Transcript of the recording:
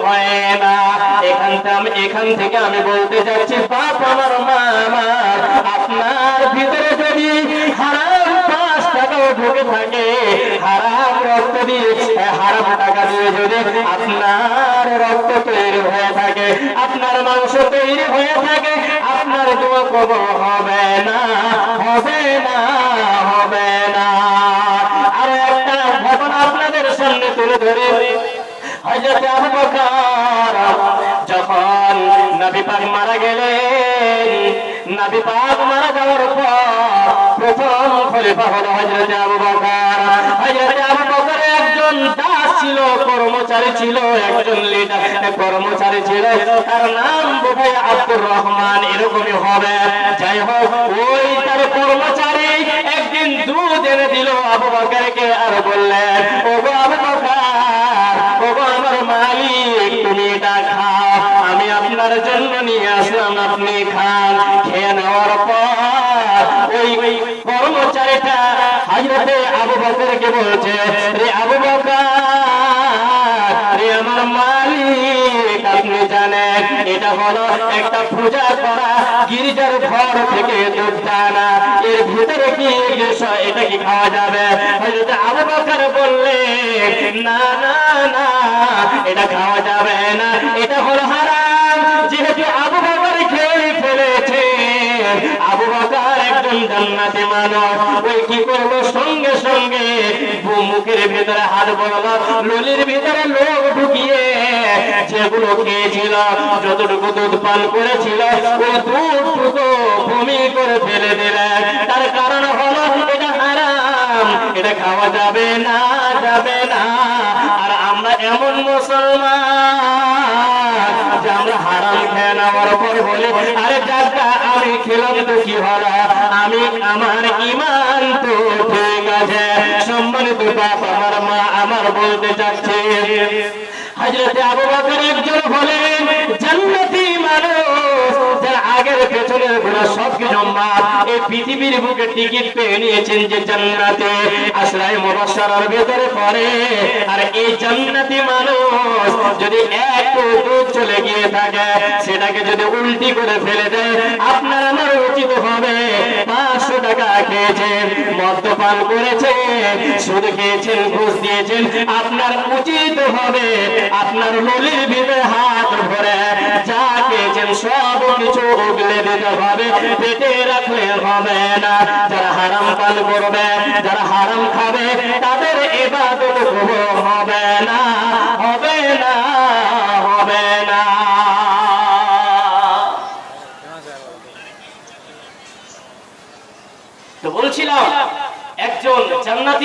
হয় না। এখান থেকে আমি বলতে যাচ্ছি, বাপ আমার, মা আমার, আপনার ভিতরে যদি হারাম 5 টাকাও ঢুকে থাকে, হারাম রক্ত দিয়ে, হারাম টাকা দিয়ে যদি আপনার রক্ত তৈরি হয়ে থাকে, আপনার মাংস তৈরি হয়ে থাকে, আপনার দোয়া কবুল হবে না, হবে না, হবে না। আর একটা ঘটনা আপনাদের সামনে তুলে ধরে, হযরত আবু বকর যখন নবী পাক মারা গেলেন, নবী পাক মারা যাওয়ার পর প্রথম খলিফা হলো হযরত আবু বকর। হযরত আবু বকর একজন দাস ছিল, কর্মচারী ছিল, একজন লিডার কর্মচারী ছিল, তার নাম বোধহয় আব্দুর রহমান এরকমই হবে। যাই হোক, ওই তার কর্মচারী একদিন দুধ এনে দিল আবু বকরকে, আর বললেন, ওগো আবু বকর, ওগো আমার মালিক, তুমি এটা খাও, আমি আপনার জন্য নিয়ে আসলাম, আপনি খান। খেয়ে নেওয়ার পর ওই কর্মচারীটা হযরতে আবু বকরকে বলছে, রে আবু বকর, রে আমার মালিক, আপনি জানেন এটা হলো একটা পূজা করা গির্জার ঘর থেকে দুধ আনা, এর ভিতরে কি এটা কি খাওয়া যাবে? হযরতে আবু বকর বললেন, না না না, এটা খাওয়া যাবে না, এটা হলো হারাম। যেহেতু আবু বকর খেয়ে ফেলেছে, আবু বকর একজন জান্নাতি মানুষ, ওই কি করলো, সঙ্গে সঙ্গে মুখের ভিতরে হাত বলল, নলির ভিতরে লোক ঢুকিয়ে যেগুলো খেয়েছিল, যতটুকু দুধ পান করেছিল, ওই দুধটুকু বমি করে ফেলে দিলেন। তার কারণ হলো এটা হারাম, এটা খাওয়া যাবে না, যাবে না। আর আমরা এমন মুসলমান যে আমরা হারাম খেয়ে নেওয়ার পর বলি, আরে যাকা আমি খেলাম তো কি হলো, আমি আমার ঈমান তো ঠিক আছে। সম্মানিত বাপ আমার, মা আমার, বলতে চাচ্ছি, হযরত আবু বকর একজন হলেন জান্নাতি মানুষ, যার আগের পেছনের গুনাহ সবকিছু মাফ, এই পৃথিবীর বুকে টিকিট পেয়ে নিয়েছেন যে জান্নাতে আশরায়ে মুবাশশারার ভিতরে পড়ে। আর এই জান্নাতি মানুষ যদি একটু দূর চলে গিয়ে থাকে, সেটাকে যদি উল্টি করে ফেলে দেয়, আপনার আমার উচিত হবে 500 টাকা খেয়েছেন, মদ্যপান করেছেন, সুদ খেয়েছেন, ঘুষ দিয়েছেন, আপনার উচিত হবে আপনার নলির ভিতরে হাত ভরে যা খেয়েছেন সব কিছু উগলে দিতে হবে, পেটে রাখলে হবে না। যারা হারাম পান করবে, যারা হারাম খাবে, তাদের ইবাদত কবুল হবে না, হবে না, হবে না। তো বলছিলাম, একজন জান্নাতি